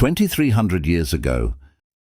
2,300 years ago,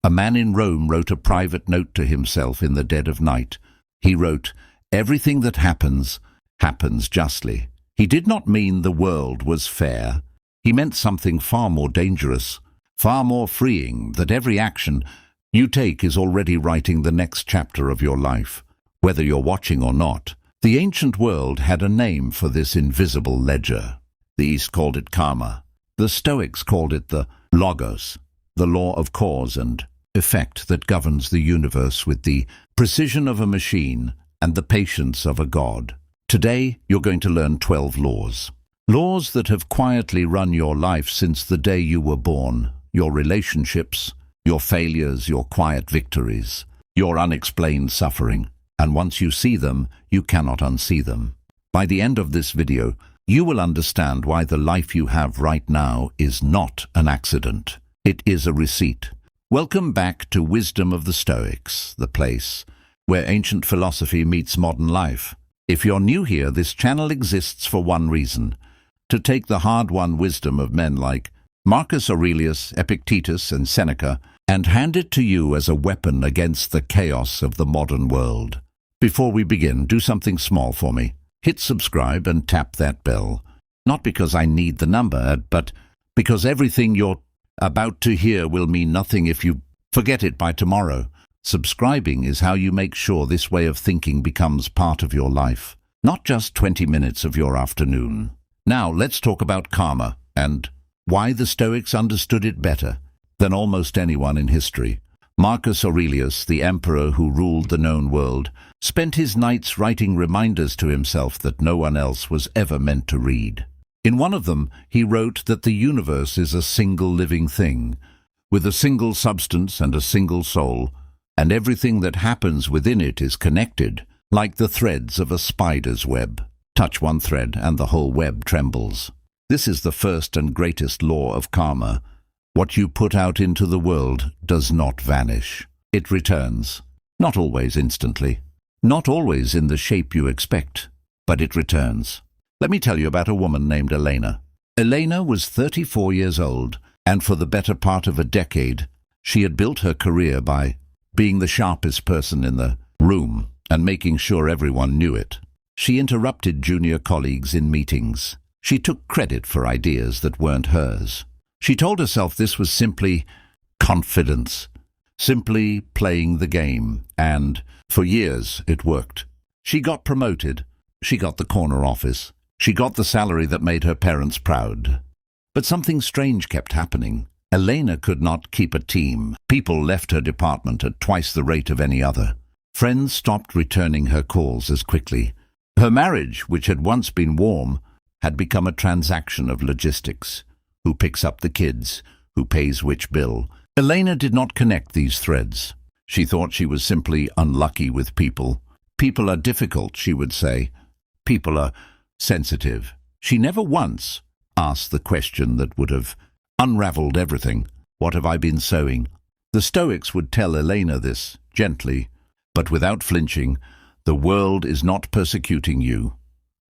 a man in Rome wrote a private note to himself in the dead of night. He wrote, "Everything that happens, happens justly." He did not mean the world was fair. He meant something far more dangerous, far more freeing, that every action you take is already writing the next chapter of your life, whether you're watching or not. The ancient world had a name for this invisible ledger. The East called it karma. The Stoics called it the logos, the law of cause and effect that governs the universe with the precision of a machine and the patience of a god. Today, you're going to learn 12 laws. Laws that have quietly run your life since the day you were born. Your relationships, your failures, your quiet victories, your unexplained suffering. And once you see them, you cannot unsee them. By the end of this video, you will understand why the life you have right now is not an accident. It is a receipt. Welcome back to Wisdom of the Stoics, the place where ancient philosophy meets modern life. If you're new here, this channel exists for one reason: to take the hard-won wisdom of men like Marcus Aurelius, Epictetus, and Seneca and hand it to you as a weapon against the chaos of the modern world. Before we begin, do something small for me. Hit subscribe and tap that bell. Not because I need the number, but because everything you're about to hear will mean nothing if you forget it by tomorrow. Subscribing is how you make sure this way of thinking becomes part of your life, not just 20 minutes of your afternoon. Now, let's talk about karma and why the Stoics understood it better than almost anyone in history. Marcus Aurelius, the emperor who ruled the known world, spent his nights writing reminders to himself that no one else was ever meant to read. In one of them, he wrote that the universe is a single living thing, with a single substance and a single soul, and everything that happens within it is connected, like the threads of a spider's web. Touch one thread and the whole web trembles. This is the first and greatest law of karma. What you put out into the world does not vanish. It returns, not always instantly, not always in the shape you expect, but it returns. Let me tell you about a woman named Elena. Elena was 34 years old, and for the better part of a decade, she had built her career by being the sharpest person in the room and making sure everyone knew it. She interrupted junior colleagues in meetings. She took credit for ideas that weren't hers. She told herself this was simply confidence, simply playing the game, and for years it worked. She got promoted. She got the corner office. She got the salary that made her parents proud. But something strange kept happening. Elena could not keep a team. People left her department at twice the rate of any other. Friends stopped returning her calls as quickly. Her marriage, which had once been warm, had become a transaction of logistics. Who picks up the kids? Who pays which bill? Elena did not connect these threads. She thought she was simply unlucky with people. People are difficult, she would say. People are sensitive. She never once asked the question that would have unraveled everything. What have I been sowing? The Stoics would tell Elena this, gently, but without flinching. The world is not persecuting you.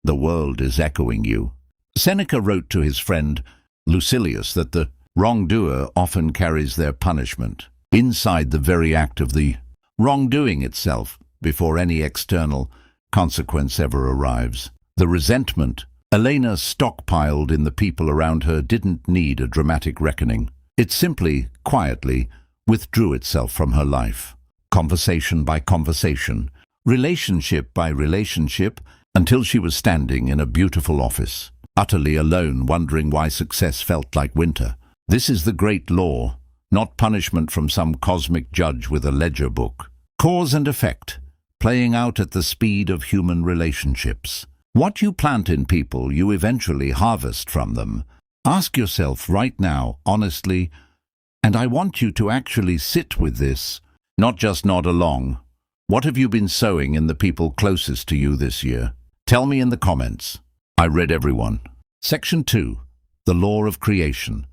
The world is echoing you. Seneca wrote to his friend Lucilius that the wrongdoer often carries their punishment inside the very act of the wrongdoing itself, before any external consequence ever arrives. The resentment Elena stockpiled in the people around her didn't need a dramatic reckoning. It simply, quietly, withdrew itself from her life. Conversation by conversation, relationship by relationship, until she was standing in a beautiful office, utterly alone, wondering why success felt like winter. This is the great law, not punishment from some cosmic judge with a ledger book. Cause and effect, playing out at the speed of human relationships. What you plant in people, you eventually harvest from them. Ask yourself right now, honestly, and I want you to actually sit with this, not just nod along. What have you been sowing in the people closest to you this year? Tell me in the comments. I read everyone. Section 2. The Law of Creation.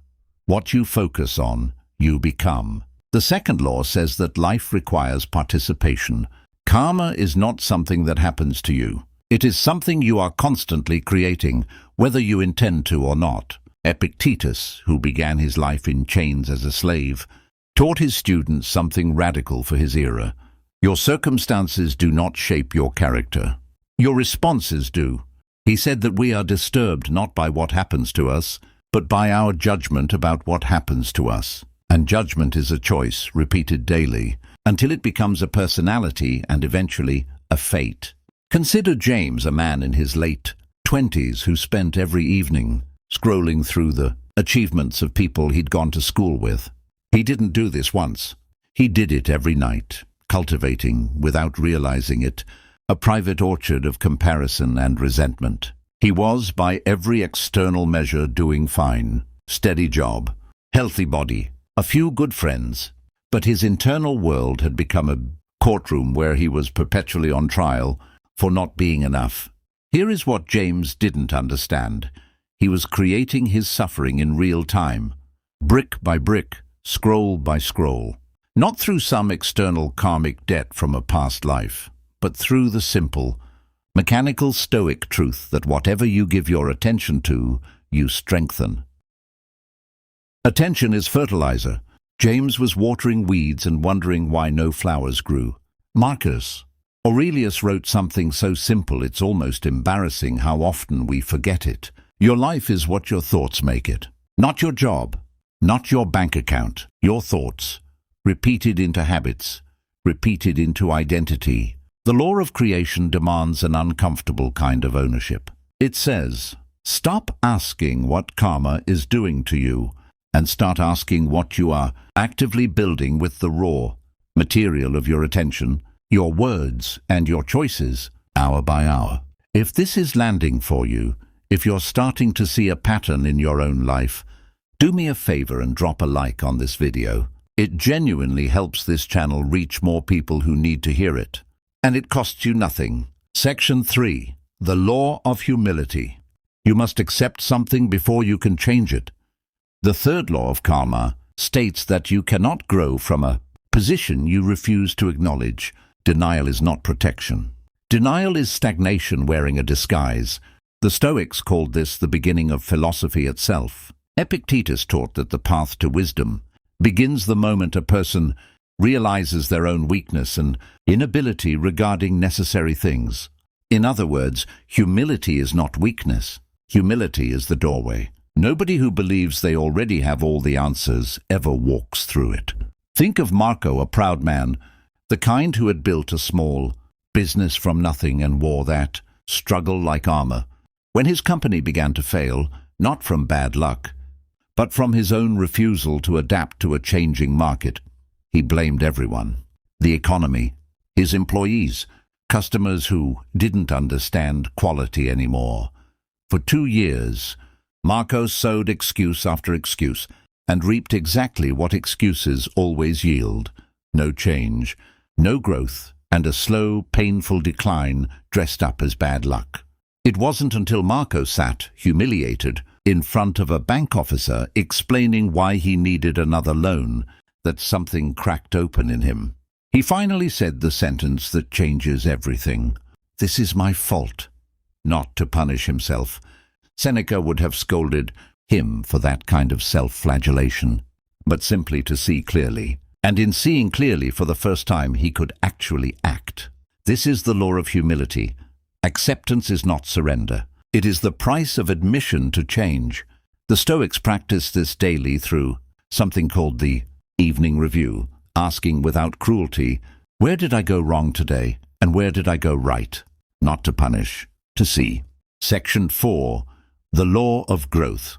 What you focus on, you become. The second law says that life requires participation. Karma is not something that happens to you. It is something you are constantly creating, whether you intend to or not. Epictetus, who began his life in chains as a slave, taught his students something radical for his era. Your circumstances do not shape your character. Your responses do. He said that we are disturbed not by what happens to us, but by our judgment about what happens to us. And judgment is a choice, repeated daily, until it becomes a personality and eventually a fate. Consider James, a man in his late 20s who spent every evening scrolling through the achievements of people he'd gone to school with. He didn't do this once. He did it every night, cultivating, without realizing it, a private orchard of comparison and resentment. He was, by every external measure, doing fine. Steady job, healthy body, a few good friends. But his internal world had become a courtroom where he was perpetually on trial for not being enough. Here is what James didn't understand. He was creating his suffering in real time, brick by brick, scroll by scroll. Not through some external karmic debt from a past life, but through the simple, mechanical Stoic truth that whatever you give your attention to, you strengthen. Attention is fertilizer. James was watering weeds and wondering why no flowers grew. Aurelius wrote something so simple it's almost embarrassing how often we forget it. Your life is what your thoughts make it. Not your job, not your bank account, your thoughts, repeated into habits, repeated into identity. The law of creation demands an uncomfortable kind of ownership. It says, stop asking what karma is doing to you and start asking what you are actively building with the raw material of your attention, your words and your choices, hour by hour. If this is landing for you, if you're starting to see a pattern in your own life, do me a favor and drop a like on this video. It genuinely helps this channel reach more people who need to hear it. And it costs you nothing. Section 3. The law of humility. You must accept something before you can change it. The third law of karma states that you cannot grow from a position you refuse to acknowledge. Denial is not protection. Denial is stagnation wearing a disguise. The Stoics called this the beginning of philosophy itself. Epictetus taught that the path to wisdom begins the moment a person realizes their own weakness and inability regarding necessary things. In other words, humility is not weakness. Humility is the doorway. Nobody who believes they already have all the answers ever walks through it. Think of Marco, a proud man, the kind who had built a small business from nothing and wore that struggle like armor. When his company began to fail, not from bad luck, but from his own refusal to adapt to a changing market, he blamed everyone. The economy, his employees, customers who didn't understand quality anymore. For 2 years, Marco sowed excuse after excuse and reaped exactly what excuses always yield. No change, no growth, and a slow, painful decline dressed up as bad luck. It wasn't until Marco sat, humiliated, in front of a bank officer explaining why he needed another loan that something cracked open in him. He finally said the sentence that changes everything. This is my fault. Not to punish himself. Seneca would have scolded him for that kind of self-flagellation, but simply to see clearly. And in seeing clearly for the first time, he could actually act. This is the law of humility. Acceptance is not surrender. It is the price of admission to change. The Stoics practiced this daily through something called the evening review, asking without cruelty, where did I go wrong today, and where did I go right? Not to punish, to see. Section 4. The law of growth.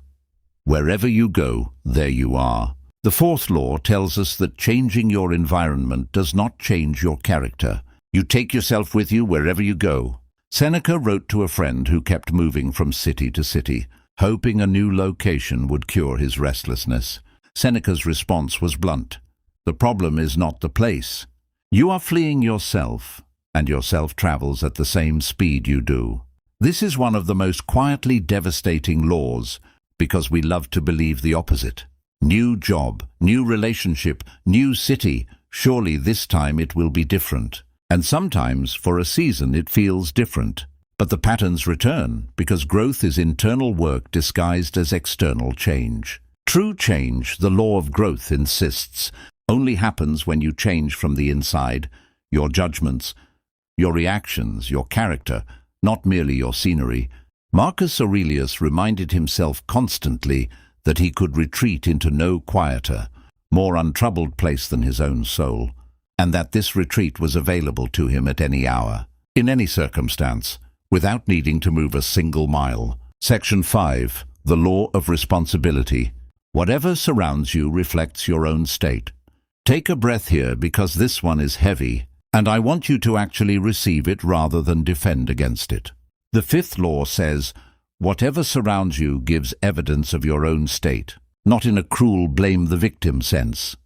Wherever you go, there you are. The fourth law tells us that changing your environment does not change your character. You take yourself with you wherever you go. Seneca wrote to a friend who kept moving from city to city, hoping a new location would cure his restlessness. Seneca's response was blunt. The problem is not the place. You are fleeing yourself, and yourself travels at the same speed you do. This is one of the most quietly devastating laws, because we love to believe the opposite. New job, new relationship, new city. Surely this time it will be different. And sometimes, for a season, it feels different. But the patterns return because growth is internal work disguised as external change. True change, the law of growth insists, only happens when you change from the inside, your judgments, your reactions, your character, not merely your scenery. Marcus Aurelius reminded himself constantly that he could retreat into no quieter, more untroubled place than his own soul, and that this retreat was available to him at any hour, in any circumstance, without needing to move a single mile. Section 5. The Law of Responsibility. Whatever surrounds you reflects your own state. Take a breath here because this one is heavy, and I want you to actually receive it rather than defend against it. The fifth law says, whatever surrounds you gives evidence of your own state, not in a cruel blame-the-victim sense,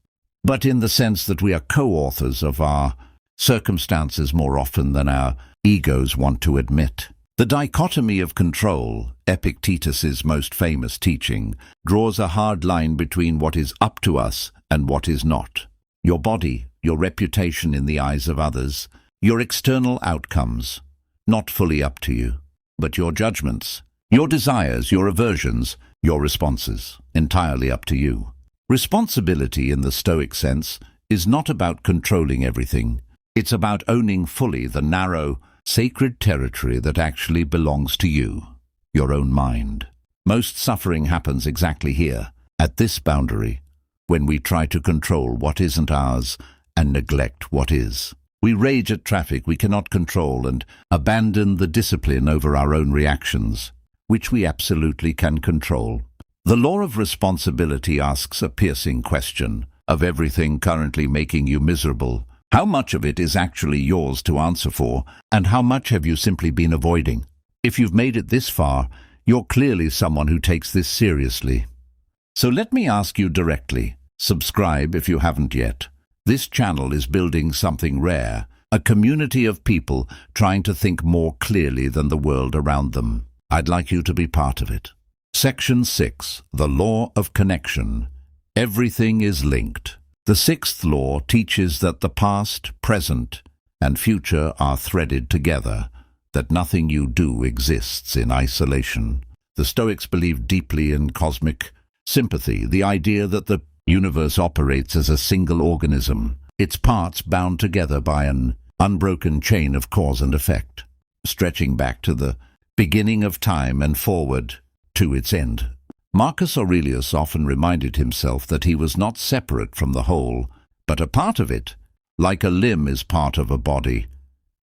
but in the sense that we are co-authors of our circumstances more often than our egos want to admit. The dichotomy of control, Epictetus's most famous teaching, draws a hard line between what is up to us and what is not. Your body, your reputation in the eyes of others, your external outcomes, not fully up to you, but your judgments, your desires, your aversions, your responses, entirely up to you. Responsibility in the Stoic sense is not about controlling everything. It's about owning fully the narrow, sacred territory that actually belongs to you, your own mind. Most suffering happens exactly here, at this boundary, when we try to control what isn't ours and neglect what is. We rage at traffic we cannot control and abandon the discipline over our own reactions, which we absolutely can control. The law of responsibility asks a piercing question. Of everything currently making you miserable, how much of it is actually yours to answer for, and how much have you simply been avoiding? If you've made it this far, you're clearly someone who takes this seriously. So let me ask you directly, subscribe if you haven't yet. This channel is building something rare, a community of people trying to think more clearly than the world around them. I'd like you to be part of it. Section 6. The Law of Connection. Everything is linked. The sixth law teaches that the past, present, and future are threaded together, that nothing you do exists in isolation. The Stoics believed deeply in cosmic sympathy, the idea that the universe operates as a single organism, its parts bound together by an unbroken chain of cause and effect, stretching back to the beginning of time and forward to its end. Marcus Aurelius often reminded himself that he was not separate from the whole, but a part of it, like a limb is part of a body,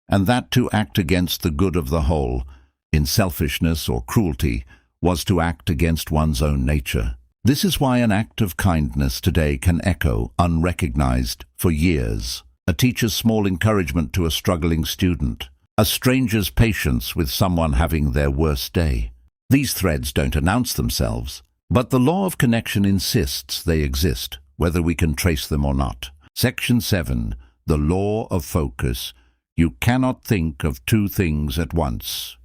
and that to act against the good of the whole, in selfishness or cruelty, was to act against one's own nature. This is why an act of kindness today can echo, unrecognized, for years. A teacher's small encouragement to a struggling student, a stranger's patience with someone having their worst day. These threads don't announce themselves, but the law of connection insists they exist, whether we can trace them or not. Section 7. The Law of Focus. You cannot think of two things at once.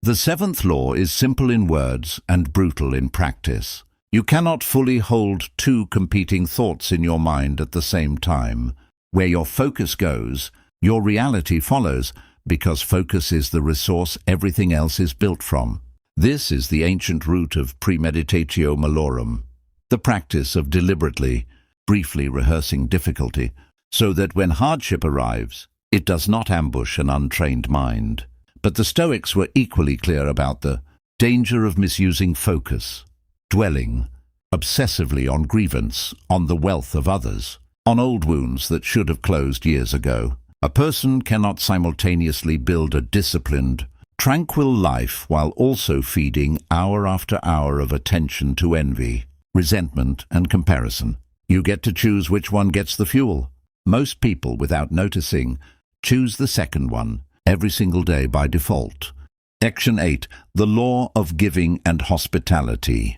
The seventh law is simple in words and brutal in practice. You cannot fully hold two competing thoughts in your mind at the same time. Where your focus goes, your reality follows, because focus is the resource everything else is built from. This is the ancient root of premeditatio malorum, the practice of deliberately, briefly rehearsing difficulty, so that when hardship arrives, it does not ambush an untrained mind. But the Stoics were equally clear about the danger of misusing focus, dwelling obsessively on grievance, on the wealth of others, on old wounds that should have closed years ago. A person cannot simultaneously build a disciplined, tranquil life while also feeding hour after hour of attention to envy, resentment, and comparison. You get to choose which one gets the fuel. Most people, without noticing, choose the second one every single day by default. Section 8. The Law of Giving and Hospitality.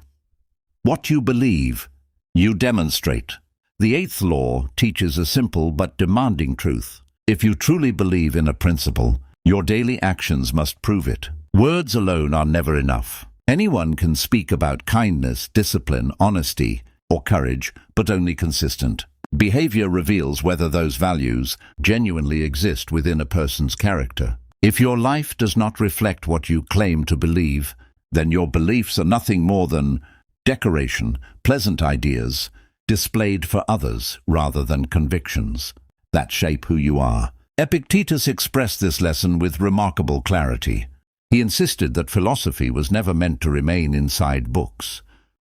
What you believe, you demonstrate. The eighth law teaches a simple but demanding truth. If you truly believe in a principle, your daily actions must prove it. Words alone are never enough. Anyone can speak about kindness, discipline, honesty, or courage, but only consistent. Behavior reveals whether those values genuinely exist within a person's character. If your life does not reflect what you claim to believe, then your beliefs are nothing more than decoration, pleasant ideas, displayed for others rather than convictions that shape who you are. Epictetus expressed this lesson with remarkable clarity. He insisted that philosophy was never meant to remain inside books,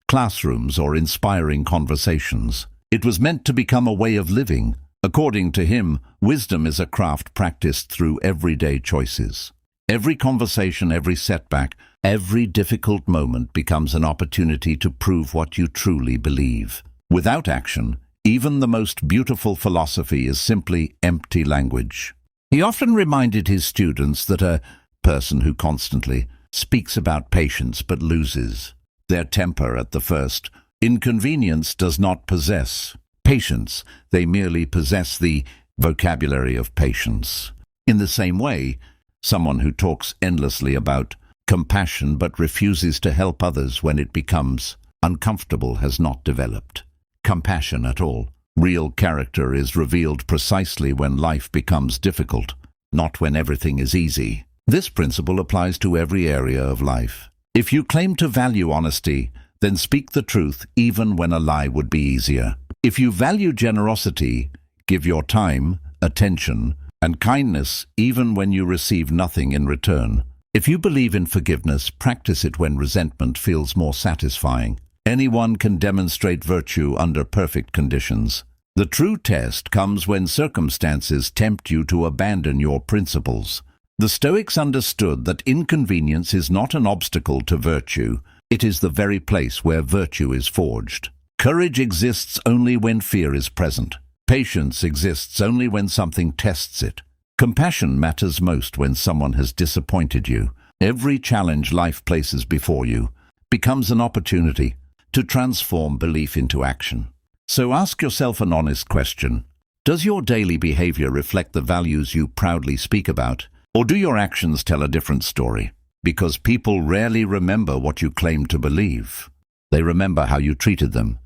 classrooms, or inspiring conversations. It was meant to become a way of living. According to him, wisdom is a craft practiced through everyday choices. Every conversation, every setback, every difficult moment becomes an opportunity to prove what you truly believe. Without action, even the most beautiful philosophy is simply empty language. He often reminded his students that a person who constantly speaks about patience but loses their temper at the first inconvenience does not possess patience. They merely possess the vocabulary of patience. In the same way, someone who talks endlessly about compassion but refuses to help others when it becomes uncomfortable has not developed compassion at all. Real character is revealed precisely when life becomes difficult, not when everything is easy. This principle applies to every area of life. If you claim to value honesty, then speak the truth even when a lie would be easier. If you value generosity, give your time, attention, and kindness even when you receive nothing in return. If you believe in forgiveness, practice it when resentment feels more satisfying. Anyone can demonstrate virtue under perfect conditions. The true test comes when circumstances tempt you to abandon your principles. The Stoics understood that inconvenience is not an obstacle to virtue. It is the very place where virtue is forged. Courage exists only when fear is present. Patience exists only when something tests it. Compassion matters most when someone has disappointed you. Every challenge life places before you becomes an opportunity to transform belief into action. So ask yourself an honest question. Does your daily behavior reflect the values you proudly speak about? Or do your actions tell a different story? Because people rarely remember what you claim to believe. They remember how you treated them,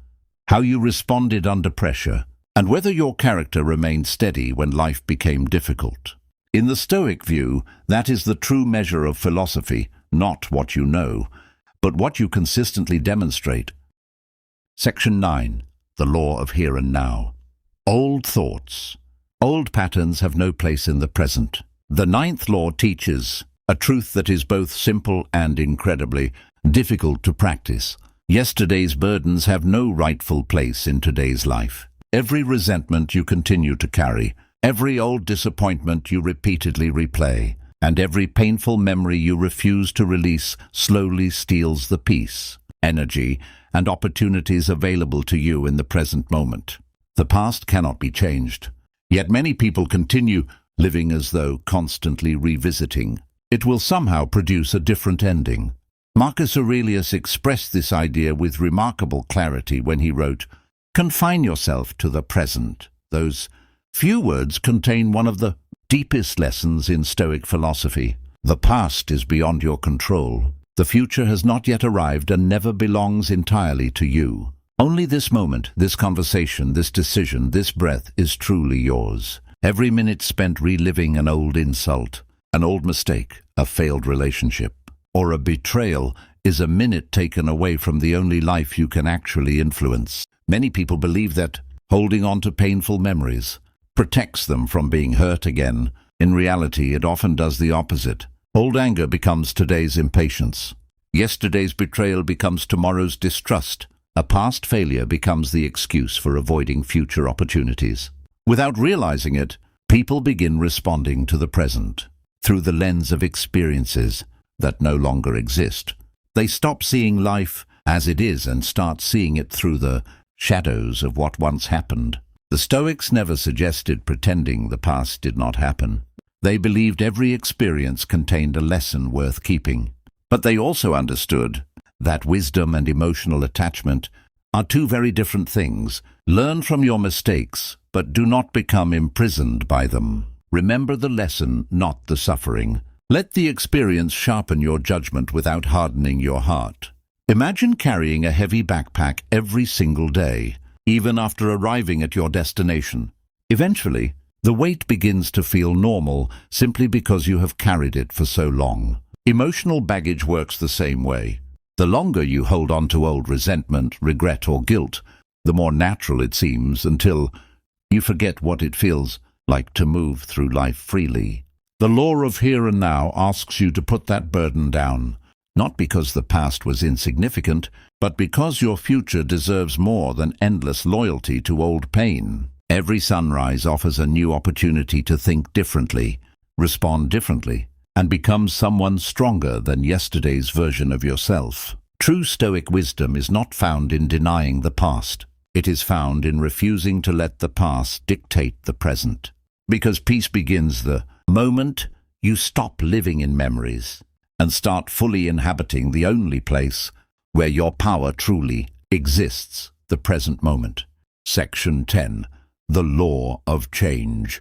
how you responded under pressure, and whether your character remained steady when life became difficult. In the Stoic view, that is the true measure of philosophy, not what you know, but what you consistently demonstrate. Section 9. The Law of Here and Now. Old thoughts. Old patterns have no place in the present. The ninth law teaches a truth that is both simple and incredibly difficult to practice. Yesterday's burdens have no rightful place in today's life. Every resentment you continue to carry, every old disappointment you repeatedly replay, and every painful memory you refuse to release slowly steals the peace, energy, and opportunities available to you in the present moment. The past cannot be changed, yet many people continue living as though constantly revisiting. It will somehow produce a different ending. Marcus Aurelius expressed this idea with remarkable clarity when he wrote, "Confine yourself to the present." Those few words contain one of the deepest lessons in Stoic philosophy. The past is beyond your control. The future has not yet arrived and never belongs entirely to you. Only this moment, this conversation, this decision, this breath is truly yours. Every minute spent reliving an old insult, an old mistake, a failed relationship, or a betrayal is a minute taken away from the only life you can actually influence. Many people believe that holding on to painful memories protects them from being hurt again. In reality, it often does the opposite. Old anger becomes today's impatience. Yesterday's betrayal becomes tomorrow's distrust. A past failure becomes the excuse for avoiding future opportunities. Without realizing it, people begin responding to the present through the lens of experiences that no longer exist. They stop seeing life as it is and start seeing it through the shadows of what once happened. The Stoics never suggested pretending the past did not happen. They believed every experience contained a lesson worth keeping. But they also understood that wisdom and emotional attachment are two very different things. Learn from your mistakes, but do not become imprisoned by them. Remember the lesson, not the suffering. Let the experience sharpen your judgment without hardening your heart. Imagine carrying a heavy backpack every single day, even after arriving at your destination. Eventually, The weight begins to feel normal simply because you have carried it for so long. Emotional baggage works the same way. The longer you hold on to old resentment, regret, or guilt, the more natural it seems until you forget what it feels like to move through life freely. The law of here and now asks you to put that burden down, not because the past was insignificant, but because your future deserves more than endless loyalty to old pain. Every sunrise offers a new opportunity to think differently, respond differently, and become someone stronger than yesterday's version of yourself. True Stoic wisdom is not found in denying the past. It is found in refusing to let the past dictate the present. Because peace begins the moment you stop living in memories and start fully inhabiting the only place where your power truly exists, the present moment. Section 10. The Law of Change.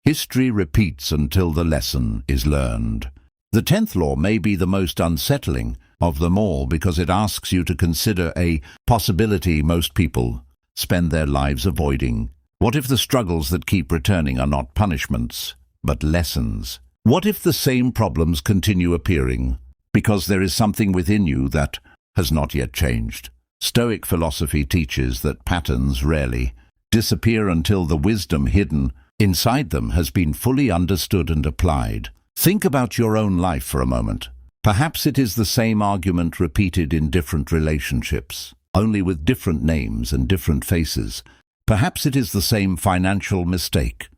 History repeats until the lesson is learned. The 10th law may be the most unsettling of them all because it asks you to consider a possibility most people spend their lives avoiding. What if the struggles that keep returning are not punishments, but lessons? What if the same problems continue appearing because there is something within you that has not yet changed? Stoic philosophy teaches that patterns rarely disappear until the wisdom hidden inside them has been fully understood and applied. Think about your own life for a moment. Perhaps it is the same argument repeated in different relationships, only with different names and different faces. Perhaps it is the same financial mistake,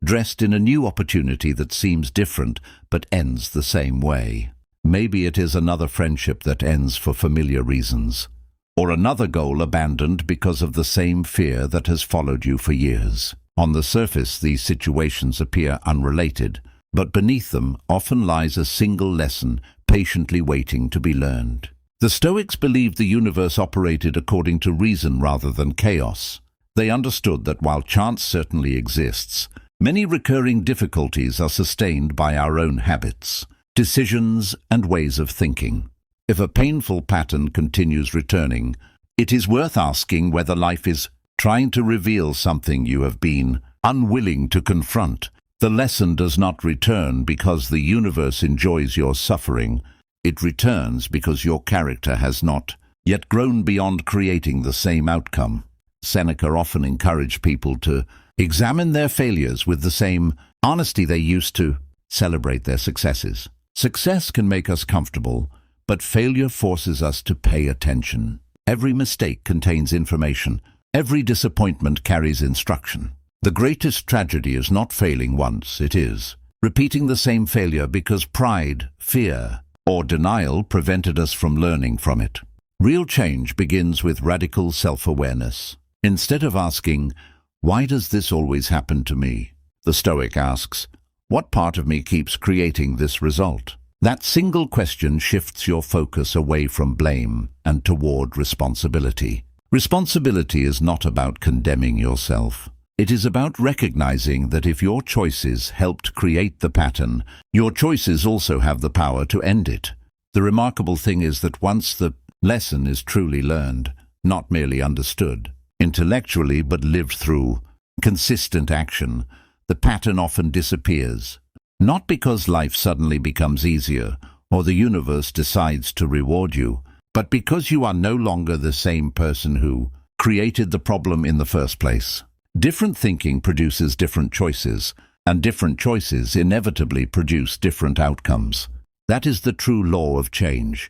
dressed in a new opportunity that seems different but ends the same way. Maybe it is another friendship that ends for familiar reasons, or another goal abandoned because of the same fear that has followed you for years. On the surface, these situations appear unrelated, but beneath them often lies a single lesson patiently waiting to be learned. The Stoics believed the universe operated according to reason rather than chaos. They understood that while chance certainly exists, many recurring difficulties are sustained by our own habits, decisions, and ways of thinking. If a painful pattern continues returning, it is worth asking whether life is trying to reveal something you have been unwilling to confront. The lesson does not return because the universe enjoys your suffering. It returns because your character has not yet grown beyond creating the same outcome. Seneca often encouraged people to examine their failures with the same honesty they used to celebrate their successes. Success can make us comfortable, but failure forces us to pay attention. Every mistake contains information. Every disappointment carries instruction. The greatest tragedy is not failing once, it is repeating the same failure because pride, fear, or denial prevented us from learning from it. Real change begins with radical self-awareness. Instead of asking, "Why does this always happen to me?" the Stoic asks, "What part of me keeps creating this result?" That single question shifts your focus away from blame and toward responsibility. Responsibility is not about condemning yourself. It is about recognizing that if your choices helped create the pattern, your choices also have the power to end it. The remarkable thing is that once the lesson is truly learned, not merely understood intellectually but lived through consistent action, the pattern often disappears. Not because life suddenly becomes easier or the universe decides to reward you, but because you are no longer the same person who created the problem in the first place. Different thinking produces different choices, and different choices inevitably produce different outcomes. That is the true law of change.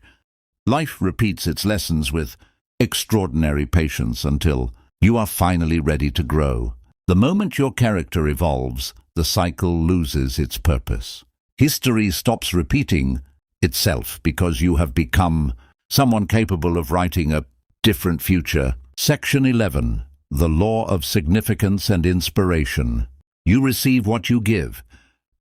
Life repeats its lessons with extraordinary patience until you are finally ready to grow. The moment your character evolves, the cycle loses its purpose. History stops repeating itself because you have become someone capable of writing a different future. Section 11. The Law of Significance and Inspiration. You receive what you give.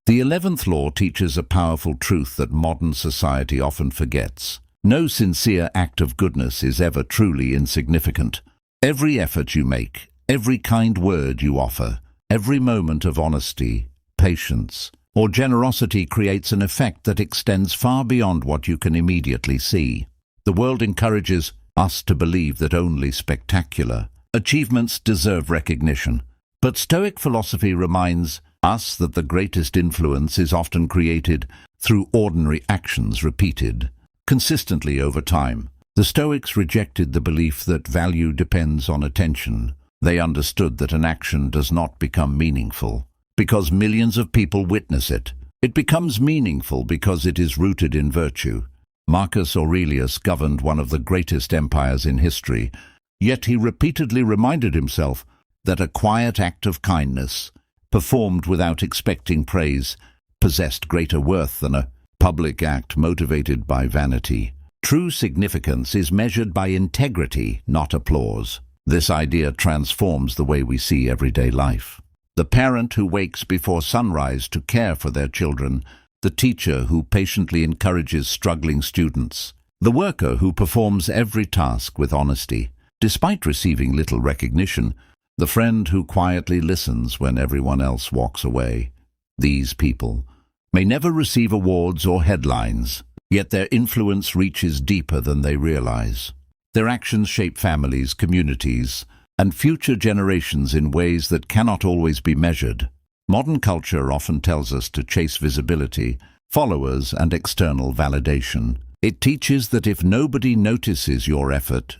The 11th law teaches a powerful truth that modern society often forgets. No sincere act of goodness is ever truly insignificant. Every effort you make, every kind word you offer, every moment of honesty, patience, or generosity creates an effect that extends far beyond what you can immediately see. The world encourages us to believe that only spectacular achievements deserve recognition, But Stoic philosophy reminds us that the greatest influence is often created through ordinary actions repeated consistently over time. The Stoics rejected the belief that value depends on attention. They understood that an action does not become meaningful because millions of people witness it. It becomes meaningful because it is rooted in virtue. Marcus Aurelius governed one of the greatest empires in history, yet he repeatedly reminded himself that a quiet act of kindness, performed without expecting praise, possessed greater worth than a public act motivated by vanity. True significance is measured by integrity, not applause. This idea transforms the way we see everyday life. The parent who wakes before sunrise to care for their children, the teacher who patiently encourages struggling students, the worker who performs every task with honesty, despite receiving little recognition, the friend who quietly listens when everyone else walks away. These people may never receive awards or headlines, yet their influence reaches deeper than they realize. Their actions shape families, communities, and future generations in ways that cannot always be measured. Modern culture often tells us to chase visibility, followers, and external validation. It teaches that if nobody notices your effort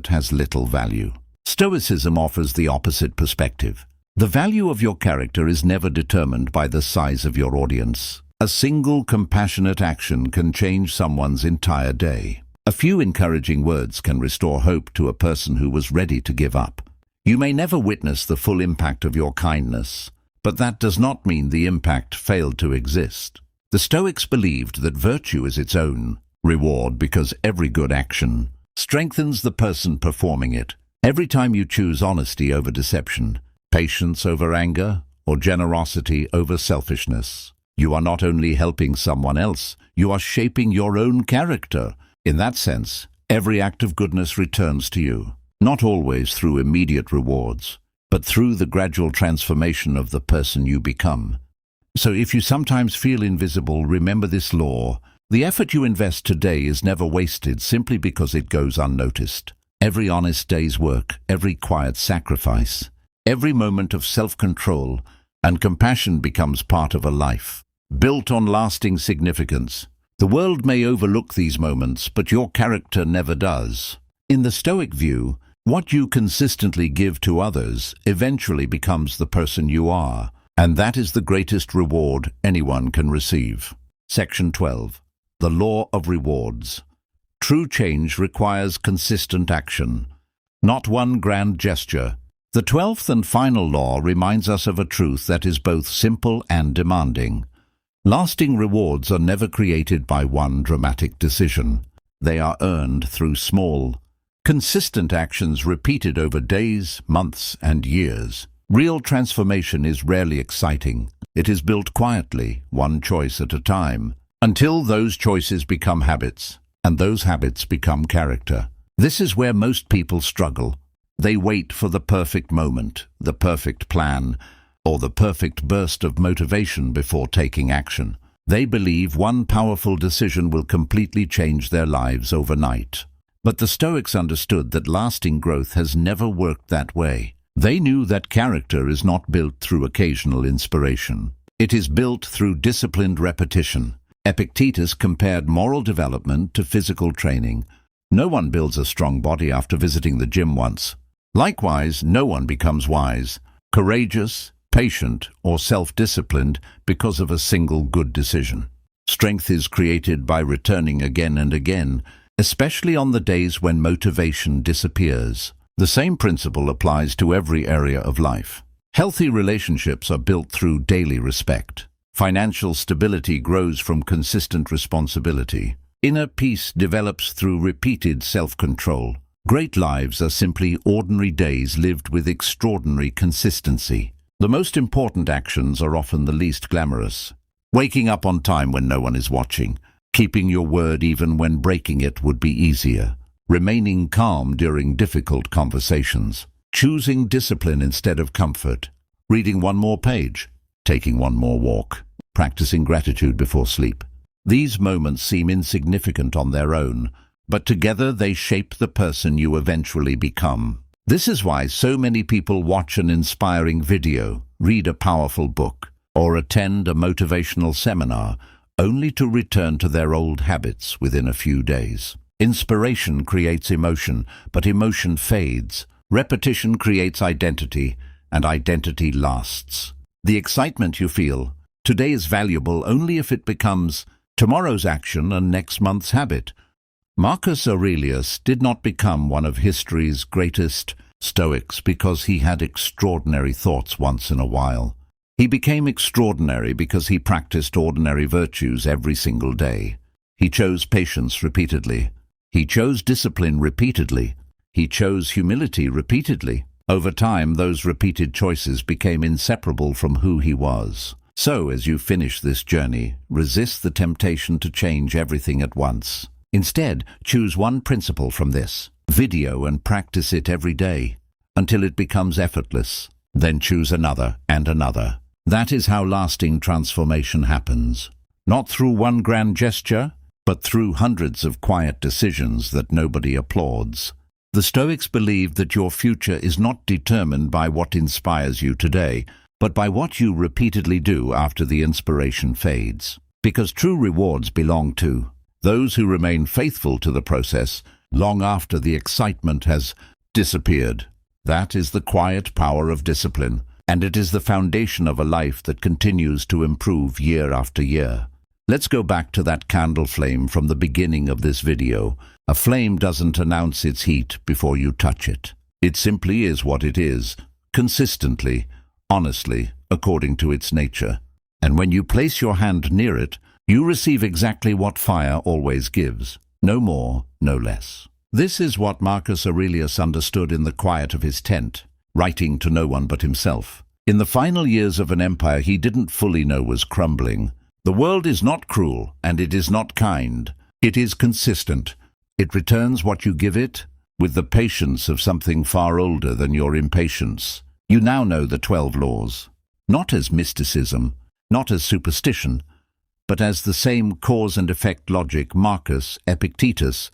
has little value. Stoicism offers the opposite perspective. The value of your character is never determined by the size of your audience. A single compassionate action can change someone's entire day. A few encouraging words can restore hope to a person who was ready to give up. You may never witness the full impact of your kindness, but that does not mean the impact failed to exist. The Stoics believed that virtue is its own reward because every good action strengthens the person performing it. Every time you choose honesty over deception, patience over anger, or generosity over selfishness, you are not only helping someone else, you are shaping your own character. In that sense, every act of goodness returns to you, not always through immediate rewards, but through the gradual transformation of the person you become. So if you sometimes feel invisible, remember this law. The effort you invest today is never wasted simply because it goes unnoticed. Every honest day's work, every quiet sacrifice, every moment of self-control and compassion becomes part of a life built on lasting significance. The world may overlook these moments, but your character never does. In the Stoic view, what you consistently give to others eventually becomes the person you are, and that is the greatest reward anyone can receive. Section 12. The Law of Rewards. True change requires consistent action, not one grand gesture. The 12th and final law reminds us of a truth that is both simple and demanding. Lasting rewards are never created by one dramatic decision. They are earned through small, consistent actions repeated over days, months, and years. Real transformation is rarely exciting. It is built quietly, one choice at a time, until those choices become habits, and those habits become character. This is where most people struggle. They wait for the perfect moment, the perfect plan, or the perfect burst of motivation before taking action. They believe one powerful decision will completely change their lives overnight. But the Stoics understood that lasting growth has never worked that way. They knew that character is not built through occasional inspiration. It is built through disciplined repetition. Epictetus compared moral development to physical training. No one builds a strong body after visiting the gym once. Likewise, no one becomes wise, courageous, patient, or self-disciplined because of a single good decision. Strength is created by returning again and again, especially on the days when motivation disappears. The same principle applies to every area of life. Healthy relationships are built through daily respect. Financial stability grows from consistent responsibility. Inner peace develops through repeated self-control. Great lives are simply ordinary days lived with extraordinary consistency. The most important actions are often the least glamorous. Waking up on time when no one is watching. Keeping your word even when breaking it would be easier. Remaining calm during difficult conversations. Choosing discipline instead of comfort. Reading one more page. Taking one more walk. Practicing gratitude before sleep. These moments seem insignificant on their own, but together they shape the person you eventually become. This is why so many people watch an inspiring video, read a powerful book, or attend a motivational seminar, only to return to their old habits within a few days. Inspiration creates emotion, but emotion fades. Repetition creates identity, and identity lasts. The excitement you feel today is valuable only if it becomes tomorrow's action and next month's habit. Marcus Aurelius did not become one of history's greatest Stoics because he had extraordinary thoughts once in a while. He became extraordinary because he practiced ordinary virtues every single day. He chose patience repeatedly. He chose discipline repeatedly. He chose humility repeatedly. Over time, those repeated choices became inseparable from who he was. So, as you finish this journey, resist the temptation to change everything at once. Instead, choose one principle from this video and practice it every day until it becomes effortless. Then choose another and another. That is how lasting transformation happens. Not through one grand gesture, but through hundreds of quiet decisions that nobody applauds. The Stoics believed that your future is not determined by what inspires you today, but by what you repeatedly do after the inspiration fades. Because true rewards belong to those who remain faithful to the process long after the excitement has disappeared. That is the quiet power of discipline, and it is the foundation of a life that continues to improve year after year. Let's go back to that candle flame from the beginning of this video. A flame doesn't announce its heat before you touch it. It simply is what it is, consistently, honestly, according to its nature. And when you place your hand near it, you receive exactly what fire always gives. No more, no less. This is what Marcus Aurelius understood in the quiet of his tent, writing to no one but himself. In the final years of an empire he didn't fully know was crumbling. The world is not cruel, and it is not kind. It is consistent. It returns what you give it, with the patience of something far older than your impatience. You now know the 12 laws, not as mysticism, not as superstition, but as the same cause and effect logic Marcus, Epictetus,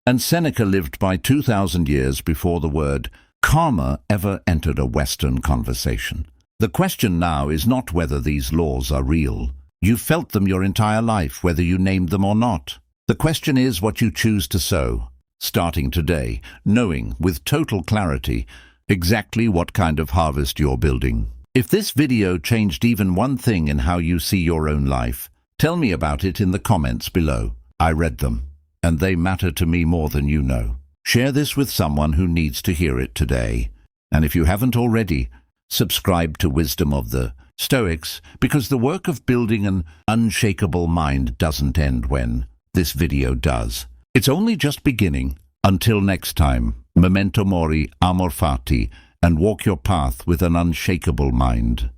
and Seneca lived by 2,000 years before the word karma ever entered a Western conversation. The question now is not whether these laws are real. You've felt them your entire life, whether you named them or not. The question is what you choose to sow, starting today, knowing with total clarity exactly what kind of harvest you're building. If this video changed even one thing in how you see your own life, tell me about it in the comments below. I read them, and they matter to me more than you know. Share this with someone who needs to hear it today. And if you haven't already, subscribe to Wisdom of the Stoics, because the work of building an unshakable mind doesn't end when this video does. It's only just beginning. Until next time, memento mori, amor fati, and walk your path with an unshakable mind.